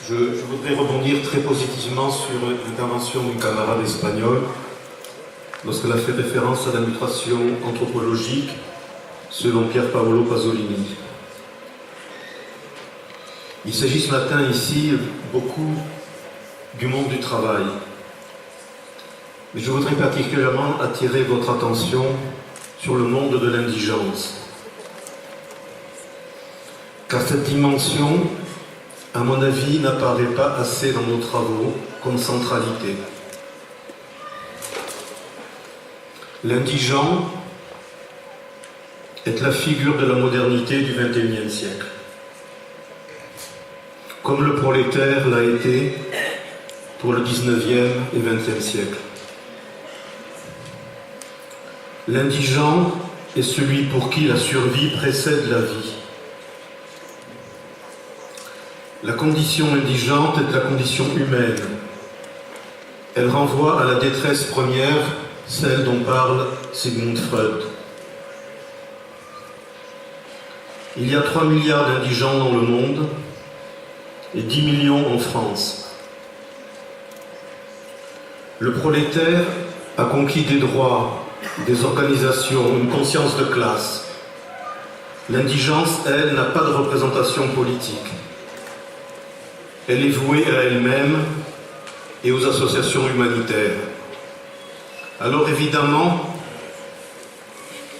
Je voudrais rebondir très positivement sur l'intervention du camarade espagnol lorsqu'elle a fait référence à la mutation anthropologique selon Pier Paolo Pasolini. Il s'agit ce matin ici beaucoup du monde du travail. Mais je voudrais particulièrement attirer votre attention sur le monde de l'indigence. Car cette dimension, à mon avis, n'apparaît pas assez dans nos travaux comme centralité. L'indigent est la figure de la modernité du XXIe siècle. Comme le prolétaire l'a été pour le XIXe et XXe siècle. L'indigent est celui pour qui la survie précède la vie. La condition indigente est la condition humaine. Elle renvoie à la détresse première, celle dont parle Sigmund Freud. Il y a 3 milliards d'indigents dans le monde et 10 millions en France. Le prolétaire a conquis des droits, des organisations, une conscience de classe. L'indigence, elle, n'a pas de représentation politique. Elle est vouée à elle-même et aux associations humanitaires. Alors évidemment,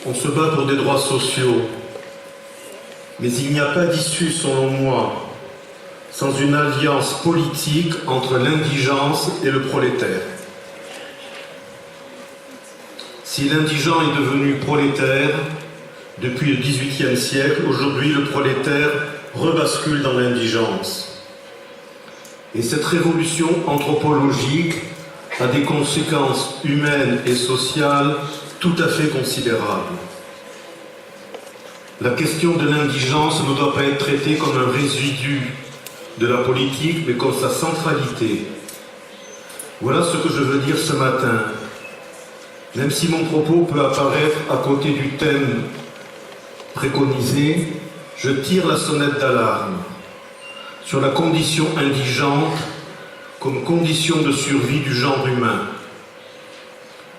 on se bat pour des droits sociaux, mais il n'y a pas d'issue, selon moi, sans une alliance politique entre l'indigence et le prolétaire. Si l'indigent est devenu prolétaire depuis le XVIIIe siècle, aujourd'hui le prolétaire rebascule dans l'indigence. Et cette révolution anthropologique a des conséquences humaines et sociales tout à fait considérables. La question de l'indigence ne doit pas être traitée comme un résidu de la politique, mais comme sa centralité. Voilà ce que je veux dire ce matin. Même si mon propos peut apparaître à côté du thème préconisé, je tire la sonnette d'alarme sur la condition indigente comme condition de survie du genre humain.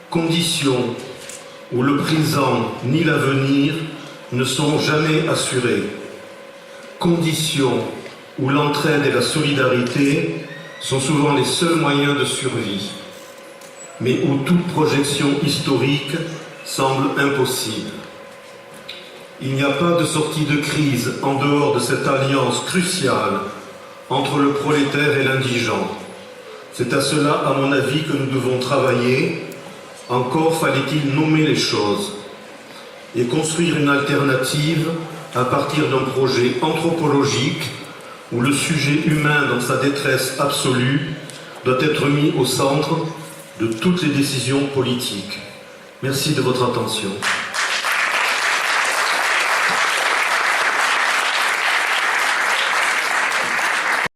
Condition où le présent ni l'avenir ne sont jamais assurés. Condition où l'entraide et la solidarité sont souvent les seuls moyens de survie, mais où toute projection historique semble impossible. Il n'y a pas de sortie de crise en dehors de cette alliance cruciale entre le prolétaire et l'indigent. C'est à cela, à mon avis, que nous devons travailler. Encore fallait-il nommer les choses et construire une alternative à partir d'un projet anthropologique où le sujet humain, dans sa détresse absolue, doit être mis au centre de toutes les décisions politiques. Merci de votre attention.